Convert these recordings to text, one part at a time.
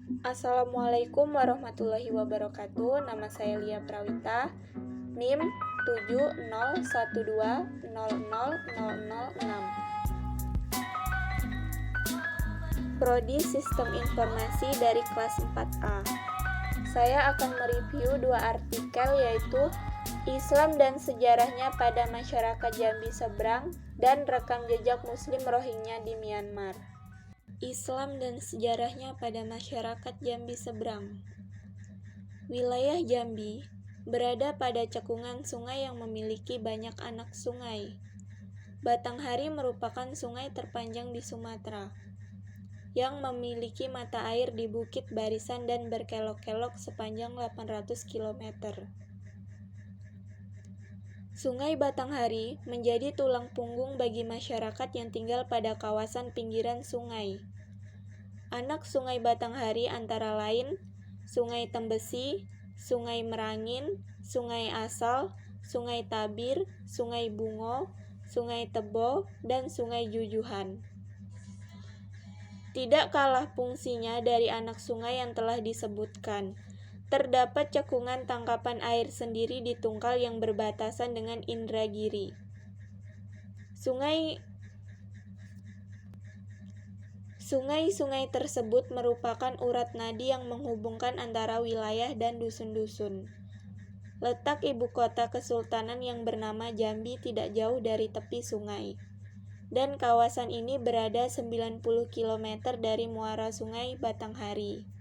Assalamualaikum warahmatullahi wabarakatuh. Nama saya Lia Prawita, NIM 701200006. Prodi Sistem Informasi dari kelas 4A. Saya akan mereview dua artikel, yaitu Islam dan Sejarahnya pada Masyarakat Jambi Seberang dan Rekam Jejak Muslim Rohingya di Myanmar. Islam dan sejarahnya pada masyarakat Jambi Seberang. Wilayah Jambi berada pada cekungan sungai yang memiliki banyak anak sungai. Batanghari merupakan sungai terpanjang di Sumatera, yang memiliki mata air di bukit barisan dan berkelok-kelok sepanjang 800 km. Sungai Batanghari menjadi tulang punggung bagi masyarakat yang tinggal pada kawasan pinggiran sungai. Anak Sungai Batanghari antara lain Sungai Tembesi, Sungai Merangin, Sungai Asal, Sungai Tabir, Sungai Bungo, Sungai Tebo, dan Sungai Jujuhan. Tidak kalah fungsinya dari anak sungai yang telah disebutkan, terdapat cekungan tangkapan air sendiri di Tungkal yang berbatasan dengan Indragiri. Sungai-sungai tersebut merupakan urat nadi yang menghubungkan antara wilayah dan dusun-dusun. Letak ibu kota kesultanan yang bernama Jambi tidak jauh dari tepi sungai, dan kawasan ini berada 90 km dari muara Sungai Batanghari.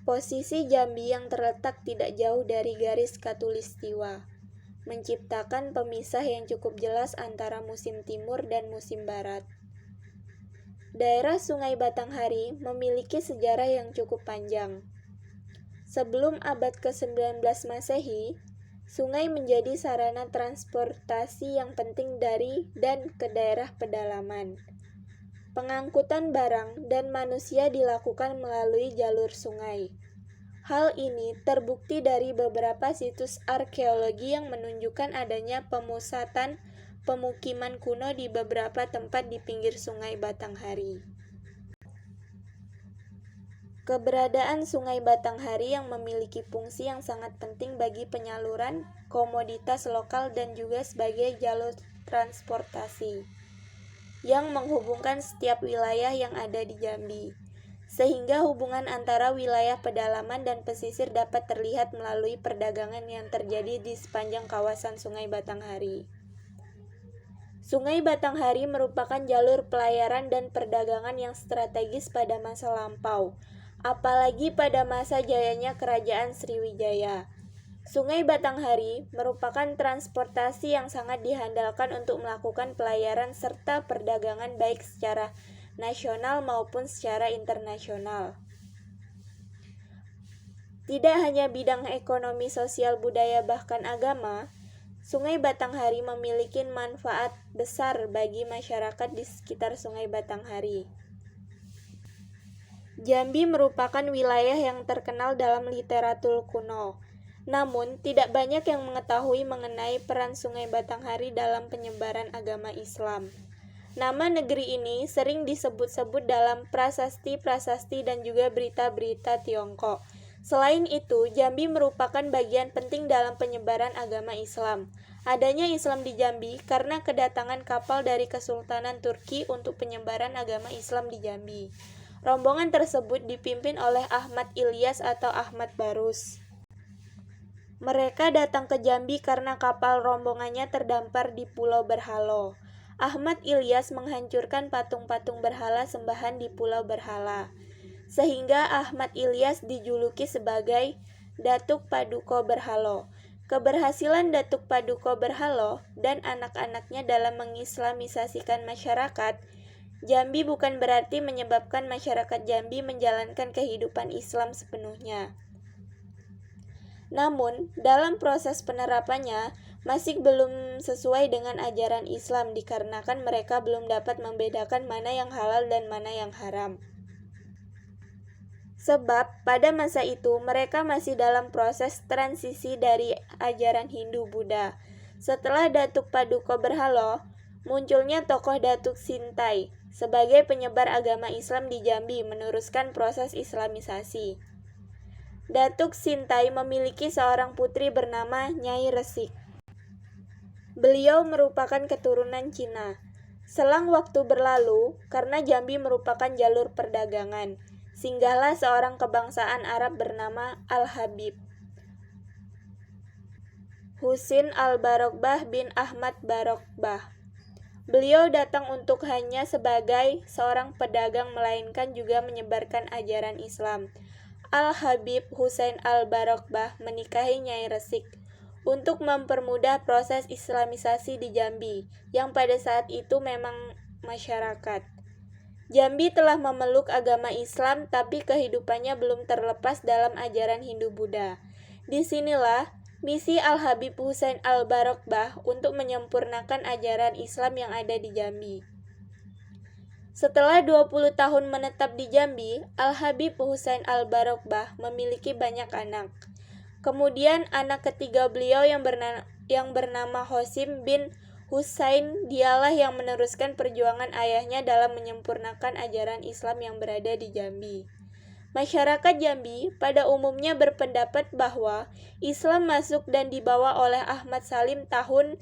Posisi Jambi yang terletak tidak jauh dari garis khatulistiwa, menciptakan pemisah yang cukup jelas antara musim timur dan musim barat. Daerah Sungai Batanghari memiliki sejarah yang cukup panjang. Sebelum abad ke-19 Masehi, sungai menjadi sarana transportasi yang penting dari dan ke daerah pedalaman. Pengangkutan barang dan manusia dilakukan melalui jalur sungai. Hal ini terbukti dari beberapa situs arkeologi yang menunjukkan adanya pemusatan pemukiman kuno di beberapa tempat di pinggir Sungai Batanghari. Keberadaan Sungai Batanghari yang memiliki fungsi yang sangat penting bagi penyaluran komoditas lokal dan juga sebagai jalur transportasi yang menghubungkan setiap wilayah yang ada di Jambi, sehingga hubungan antara wilayah pedalaman dan pesisir dapat terlihat melalui perdagangan yang terjadi di sepanjang kawasan Sungai Batanghari. Sungai Batanghari merupakan jalur pelayaran dan perdagangan yang strategis pada masa lampau, apalagi pada masa jayanya Kerajaan Sriwijaya. Sungai Batanghari merupakan transportasi yang sangat diandalkan untuk melakukan pelayaran serta perdagangan baik secara nasional maupun secara internasional. Tidak hanya bidang ekonomi, sosial, budaya, bahkan agama, Sungai Batanghari memiliki manfaat besar bagi masyarakat di sekitar Sungai Batanghari. Jambi merupakan wilayah yang terkenal dalam literatur kuno. Namun, tidak banyak yang mengetahui mengenai peran Sungai Batanghari dalam penyebaran agama Islam. Nama negeri ini sering disebut-sebut dalam prasasti-prasasti dan juga berita-berita Tiongkok. Selain itu, Jambi merupakan bagian penting dalam penyebaran agama Islam. Adanya Islam di Jambi karena kedatangan kapal dari Kesultanan Turki untuk penyebaran agama Islam di Jambi. Rombongan tersebut dipimpin oleh Ahmad Ilyas atau Ahmad Barus. Mereka datang ke Jambi karena kapal rombongannya terdampar di Pulau Berhalo. Ahmad Ilyas menghancurkan patung-patung berhala sembahan di Pulau Berhala, sehingga Ahmad Ilyas dijuluki sebagai Datuk Paduka Berhalo. Keberhasilan Datuk Paduka Berhalo dan anak-anaknya dalam mengislamisasikan masyarakat Jambi bukan berarti menyebabkan masyarakat Jambi menjalankan kehidupan Islam sepenuhnya. Namun, dalam proses penerapannya, masih belum sesuai dengan ajaran Islam dikarenakan mereka belum dapat membedakan mana yang halal dan mana yang haram. Sebab pada masa itu mereka masih dalam proses transisi dari ajaran Hindu-Buddha. Setelah Datuk Paduka Berhalo, munculnya tokoh Datuk Sintai sebagai penyebar agama Islam di Jambi meneruskan proses islamisasi. Datuk Sintai memiliki seorang putri bernama Nyai Resik. Beliau merupakan keturunan Cina. Selang waktu berlalu, karena Jambi merupakan jalur perdagangan, singgahlah seorang kebangsaan Arab bernama Al-Habib Husin Al-Barokbah bin Ahmad Barokbah. Beliau datang untuk hanya sebagai seorang pedagang melainkan juga menyebarkan ajaran Islam. Al-Habib Husain Al-Barokbah menikahi Nyai Resik untuk mempermudah proses islamisasi di Jambi, yang pada saat itu memang masyarakat. Jambi telah memeluk agama Islam, tapi kehidupannya belum terlepas dalam ajaran Hindu-Buddha. Disinilah misi Al-Habib Husain Al-Barokbah untuk menyempurnakan ajaran Islam yang ada di Jambi. Setelah 20 tahun menetap di Jambi, Al-Habib Husain Al-Barokbah memiliki banyak anak. Kemudian anak ketiga beliau yang bernama Hosim bin Husain, dialah yang meneruskan perjuangan ayahnya dalam menyempurnakan ajaran Islam yang berada di Jambi. Masyarakat Jambi pada umumnya berpendapat bahwa Islam masuk dan dibawa oleh Ahmad Salim tahun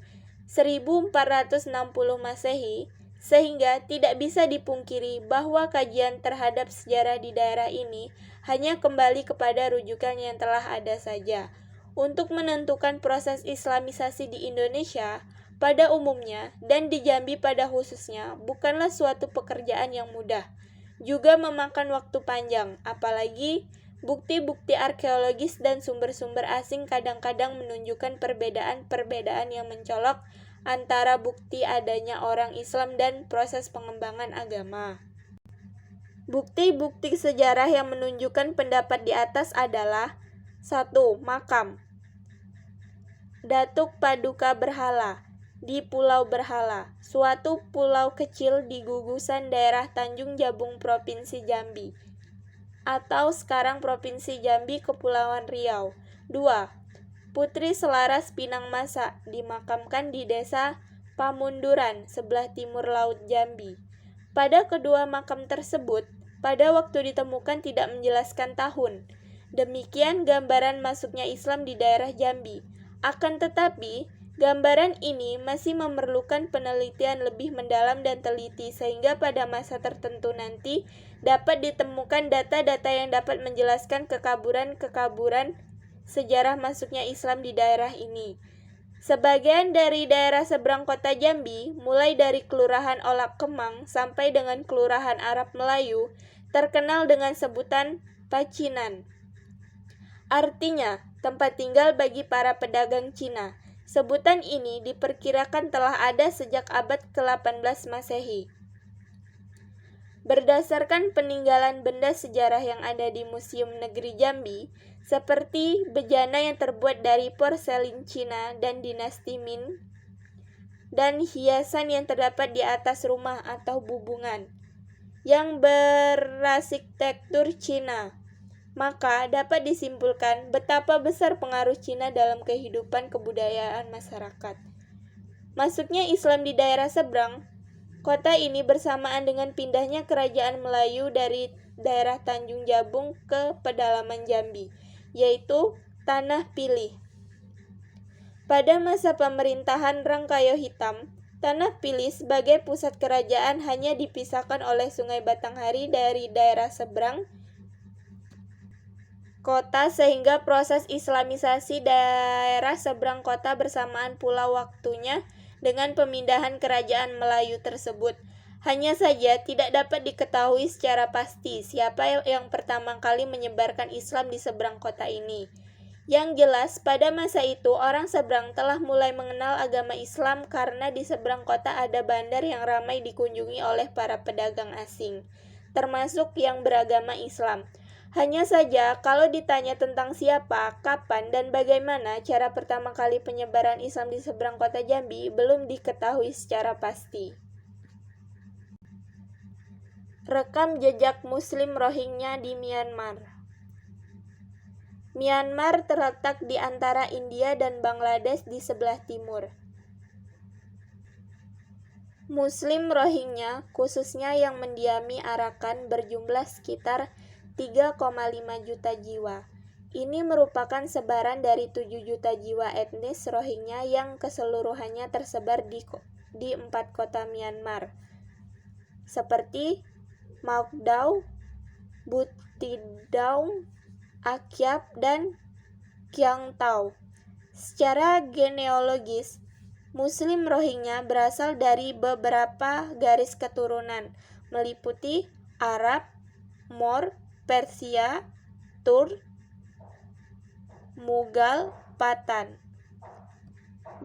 1460 Masehi, sehingga tidak bisa dipungkiri bahwa kajian terhadap sejarah di daerah ini hanya kembali kepada rujukan yang telah ada saja. Untuk menentukan proses islamisasi di Indonesia pada umumnya dan di Jambi pada khususnya bukanlah suatu pekerjaan yang mudah, juga memakan waktu panjang, apalagi bukti-bukti arkeologis dan sumber-sumber asing kadang-kadang menunjukkan perbedaan-perbedaan yang mencolok antara bukti adanya orang Islam dan proses pengembangan agama. Bukti-bukti sejarah yang menunjukkan pendapat di atas adalah: 1. Makam Datuk Paduka Berhala di Pulau Berhala, suatu pulau kecil di gugusan daerah Tanjung Jabung, Provinsi Jambi, atau sekarang Provinsi Jambi, Kepulauan Riau. 2. Putri Selaras Pinang Masa dimakamkan di Desa Pamunduran, sebelah timur Laut Jambi. Pada kedua makam tersebut, pada waktu ditemukan tidak menjelaskan tahun. Demikian gambaran masuknya Islam di daerah Jambi. Akan tetapi, gambaran ini masih memerlukan penelitian lebih mendalam dan teliti sehingga pada masa tertentu nanti dapat ditemukan data-data yang dapat menjelaskan kekaburan sejarah masuknya Islam di daerah ini. Sebagian dari daerah seberang kota Jambi, mulai dari Kelurahan Olak Kemang sampai dengan Kelurahan Arab Melayu, terkenal dengan sebutan Pacinan. Artinya, tempat tinggal bagi para pedagang Cina. Sebutan ini diperkirakan telah ada sejak abad ke-18 Masehi. Berdasarkan peninggalan benda sejarah yang ada di Museum Negeri Jambi, seperti bejana yang terbuat dari porselin Cina dan dinasti Ming, dan hiasan yang terdapat di atas rumah atau bubungan yang berarsitektur Cina, maka dapat disimpulkan betapa besar pengaruh Cina dalam kehidupan kebudayaan masyarakat. Masuknya Islam di daerah seberang kota ini bersamaan dengan pindahnya kerajaan Melayu dari daerah Tanjung Jabung ke pedalaman Jambi, yaitu Tanah Pilih. Pada masa pemerintahan Rangkayo Hitam, Tanah Pilih sebagai pusat kerajaan hanya dipisahkan oleh Sungai Batanghari dari daerah seberang kota sehingga proses islamisasi daerah seberang kota bersamaan pula waktunya dengan pemindahan kerajaan Melayu tersebut. Hanya saja tidak dapat diketahui secara pasti siapa yang pertama kali menyebarkan Islam di seberang kota ini. Yang jelas, pada masa itu orang seberang telah mulai mengenal agama Islam karena di seberang kota ada bandar yang ramai dikunjungi oleh para pedagang asing, termasuk yang beragama Islam. Hanya saja, kalau ditanya tentang siapa, kapan, dan bagaimana cara pertama kali penyebaran Islam di seberang kota Jambi, belum diketahui secara pasti. Rekam jejak Muslim Rohingya di Myanmar. Myanmar terletak di antara India dan Bangladesh di sebelah timur. Muslim Rohingya, khususnya yang mendiami Arakan, berjumlah sekitar 3,5 juta jiwa. Ini merupakan sebaran dari 7 juta jiwa etnis Rohingya yang keseluruhannya tersebar di 4 kota Myanmar, seperti Maukdaw, Buthidaung, Akyab, dan Kyangtau. Secara genealogis, Muslim Rohingya berasal dari beberapa garis keturunan, meliputi Arab, Mor, Persia, Tur, Mughal, Pathan,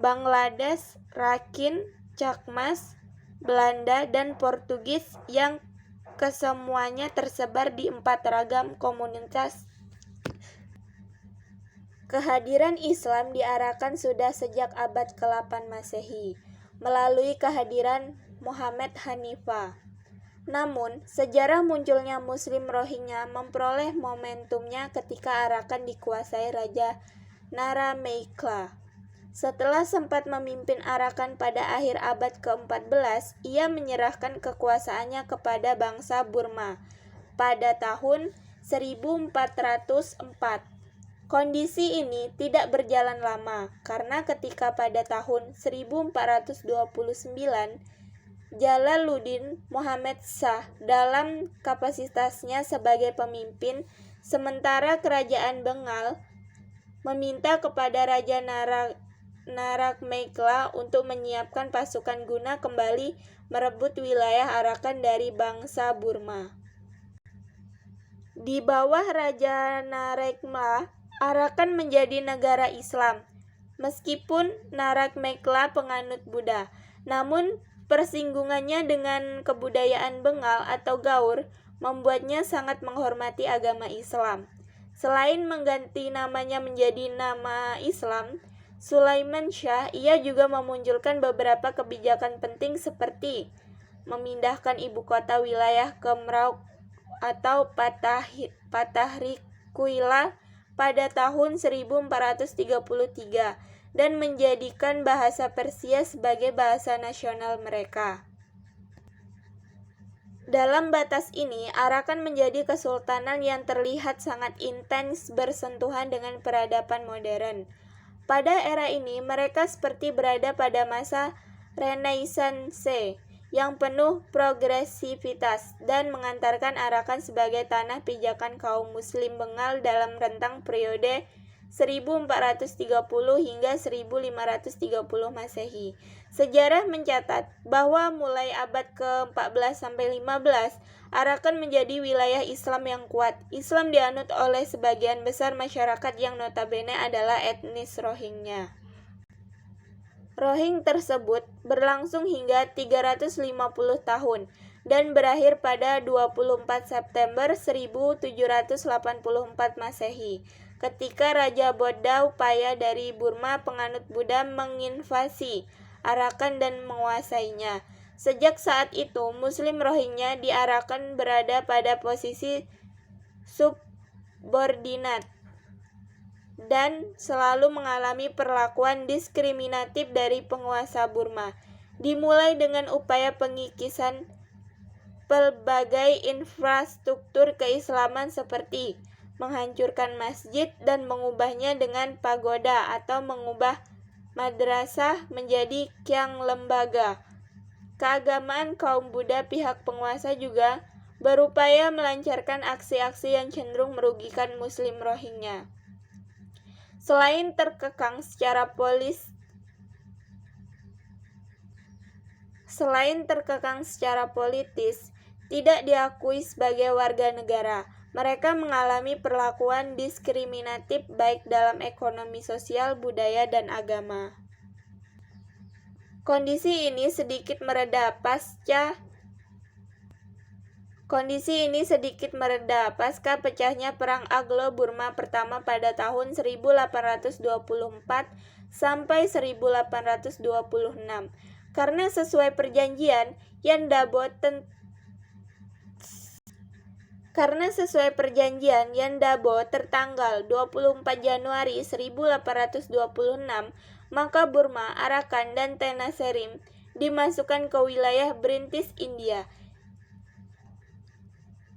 Bangladesh, Rakhine, Chakmas, Belanda, dan Portugis yang kesemuanya tersebar di 4 ragam komunitas. Kehadiran Islam diarahkan sudah sejak abad ke-8 Masehi, melalui kehadiran Muhammad Hanifah. Namun, sejarah munculnya Muslim Rohingya memperoleh momentumnya ketika Arakan dikuasai Raja Naramekla. Setelah sempat memimpin Arakan pada akhir abad ke-14, ia menyerahkan kekuasaannya kepada bangsa Burma pada tahun 1404. Kondisi ini tidak berjalan lama, karena ketika pada tahun 1429, Jalaluddin Muhammad Shah dalam kapasitasnya sebagai pemimpin sementara kerajaan Bengal meminta kepada Raja Narakmekla untuk menyiapkan pasukan guna kembali merebut wilayah Arakan dari bangsa Burma. Di bawah Raja Narakmekla, Arakan menjadi negara Islam. Meskipun Narakmekla penganut Buddha, namun persinggungannya dengan kebudayaan Bengal atau Gaur membuatnya sangat menghormati agama Islam. Selain mengganti namanya menjadi nama Islam, Sulaiman Shah, ia juga memunculkan beberapa kebijakan penting seperti memindahkan ibu kota wilayah ke Merauk atau Patahhirkuila pada tahun 1433 dan menjadikan bahasa Persia sebagai bahasa nasional mereka. Dalam batas ini, Arakan menjadi kesultanan yang terlihat sangat intens bersentuhan dengan peradaban modern. Pada era ini, mereka seperti berada pada masa Renaissance yang penuh progresivitas dan mengantarkan Arakan sebagai tanah pijakan kaum Muslim Bengal dalam rentang periode 1430 hingga 1530 Masehi. Sejarah mencatat bahwa mulai abad ke-14-15, Arakan menjadi wilayah Islam yang kuat. Islam dianut oleh sebagian besar masyarakat yang notabene adalah etnis Rohingya. Rohing tersebut berlangsung hingga 350 tahun dan berakhir pada 24 September 1784 Masehi, ketika Raja Bodda Upaya dari Burma penganut Buddha menginvasi Arakan dan menguasainya. Sejak saat itu, Muslim Rohingya di Arakan berada pada posisi subordinat dan selalu mengalami perlakuan diskriminatif dari penguasa Burma, dimulai dengan upaya pengikisan pelbagai infrastruktur keislaman seperti menghancurkan masjid dan mengubahnya dengan pagoda atau mengubah madrasah menjadi kyang lembaga. Keagamaan kaum Buddha pihak penguasa juga berupaya melancarkan aksi-aksi yang cenderung merugikan Muslim Rohingya. Selain terkekang secara politis, tidak diakui sebagai warga negara. Mereka mengalami perlakuan diskriminatif baik dalam ekonomi, sosial, budaya, dan agama. Kondisi ini sedikit mereda pasca pecahnya Perang Anglo-Burma pertama pada tahun 1824 sampai 1826. Karena sesuai perjanjian Yandabo tertanggal 24 Januari 1826, maka Burma, Arakan, dan Tenasserim dimasukkan ke wilayah British India.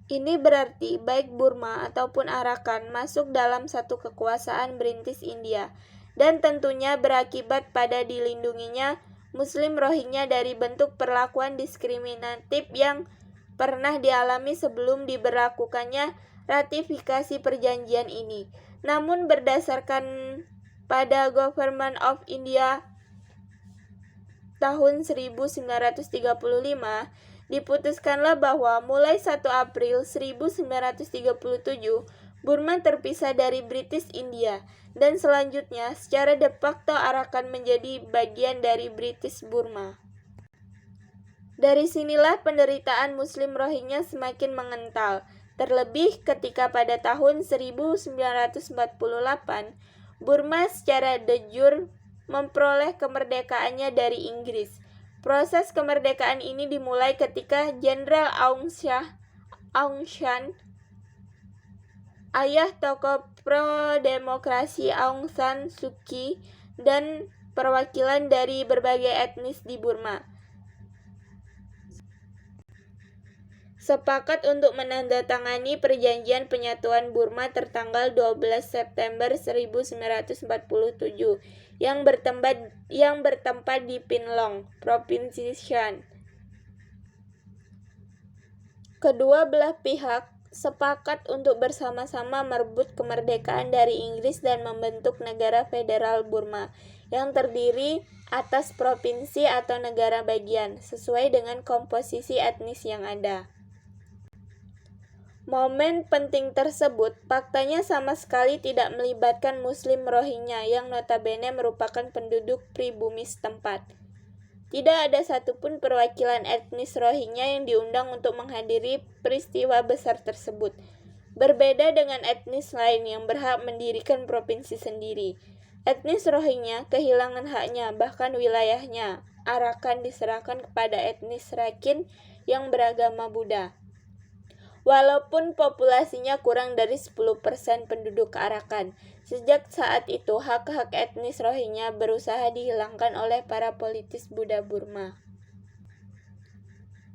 Ini berarti baik Burma ataupun Arakan masuk dalam satu kekuasaan British India, dan tentunya berakibat pada dilindunginya Muslim Rohingya dari bentuk perlakuan diskriminatif yang pernah dialami sebelum diberlakukannya ratifikasi perjanjian ini. Namun berdasarkan pada Government of India tahun 1935, diputuskanlah bahwa mulai 1 April 1937 Burma terpisah dari British India, dan selanjutnya secara de facto Arakan menjadi bagian dari British Burma. Dari sinilah penderitaan Muslim Rohingya semakin mengental, terlebih ketika pada tahun 1948 Burma secara de jure memperoleh kemerdekaannya dari Inggris. Proses kemerdekaan ini dimulai ketika Jenderal Aung San, ayah tokoh pro-demokrasi Aung San Suu Kyi, dan perwakilan dari berbagai etnis di Burma sepakat untuk menandatangani perjanjian penyatuan Burma tertanggal 12 September 1947 yang bertempat di Pinlong, Provinsi Shan. Kedua belah pihak sepakat untuk bersama-sama merebut kemerdekaan dari Inggris dan membentuk negara federal Burma yang terdiri atas provinsi atau negara bagian sesuai dengan komposisi etnis yang ada. Momen penting tersebut faktanya sama sekali tidak melibatkan Muslim Rohingya yang notabene merupakan penduduk pribumi setempat. Tidak ada satupun perwakilan etnis Rohingya yang diundang untuk menghadiri peristiwa besar tersebut. Berbeda dengan etnis lain yang berhak mendirikan provinsi sendiri, etnis Rohingya kehilangan haknya, bahkan wilayahnya. Arakan diserahkan kepada etnis Rakhine yang beragama Buddha. Walaupun populasinya kurang dari 10% penduduk Arakan, sejak saat itu hak-hak etnis Rohingya berusaha dihilangkan oleh para politis Buddha Burma.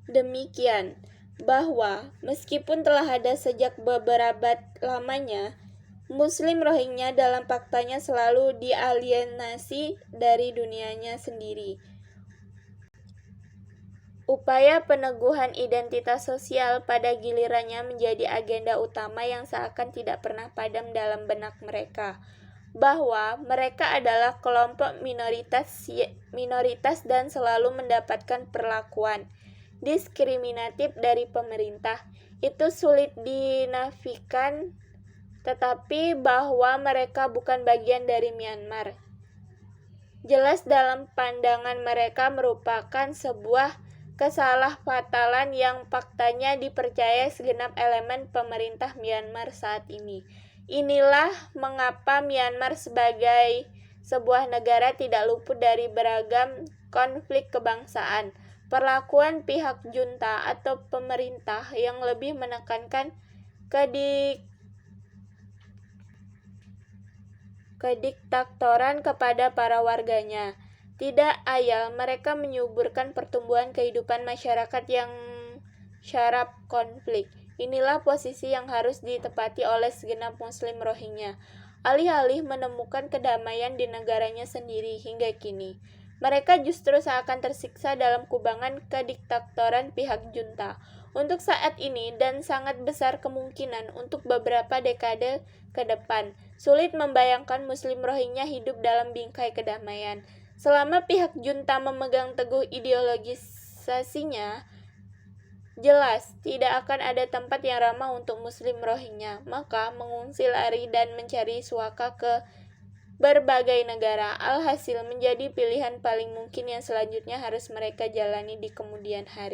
Demikian, bahwa meskipun telah ada sejak beberapa lamanya, Muslim Rohingya dalam faktanya selalu dialienasi dari dunianya sendiri. Upaya peneguhan identitas sosial pada gilirannya menjadi agenda utama yang seakan tidak pernah padam dalam benak mereka, bahwa mereka adalah kelompok minoritas dan selalu mendapatkan perlakuan diskriminatif dari pemerintah. Itu sulit dinafikan, tetapi bahwa mereka bukan bagian dari Myanmar jelas dalam pandangan mereka merupakan sebuah kesalahfatalan yang faktanya dipercaya segenap elemen pemerintah Myanmar saat ini. Inilah mengapa Myanmar sebagai sebuah negara tidak luput dari beragam konflik kebangsaan. Perlakuan pihak junta atau pemerintah yang lebih menekankan kediktatoran kepada para warganya. Tidak ayal mereka menyuburkan pertumbuhan kehidupan masyarakat yang syaraf konflik. Inilah posisi yang harus ditepati oleh segenap Muslim Rohingya. Alih-alih menemukan kedamaian di negaranya sendiri hingga kini, mereka justru seakan tersiksa dalam kubangan kediktatoran pihak junta. Untuk saat ini dan sangat besar kemungkinan untuk beberapa dekade ke depan, sulit membayangkan Muslim Rohingya hidup dalam bingkai kedamaian. Selama pihak junta memegang teguh ideologisasinya, jelas tidak akan ada tempat yang ramah untuk Muslim Rohingya, maka mengungsi lari dan mencari suaka ke berbagai negara. Alhasil menjadi pilihan paling mungkin yang selanjutnya harus mereka jalani di kemudian hari.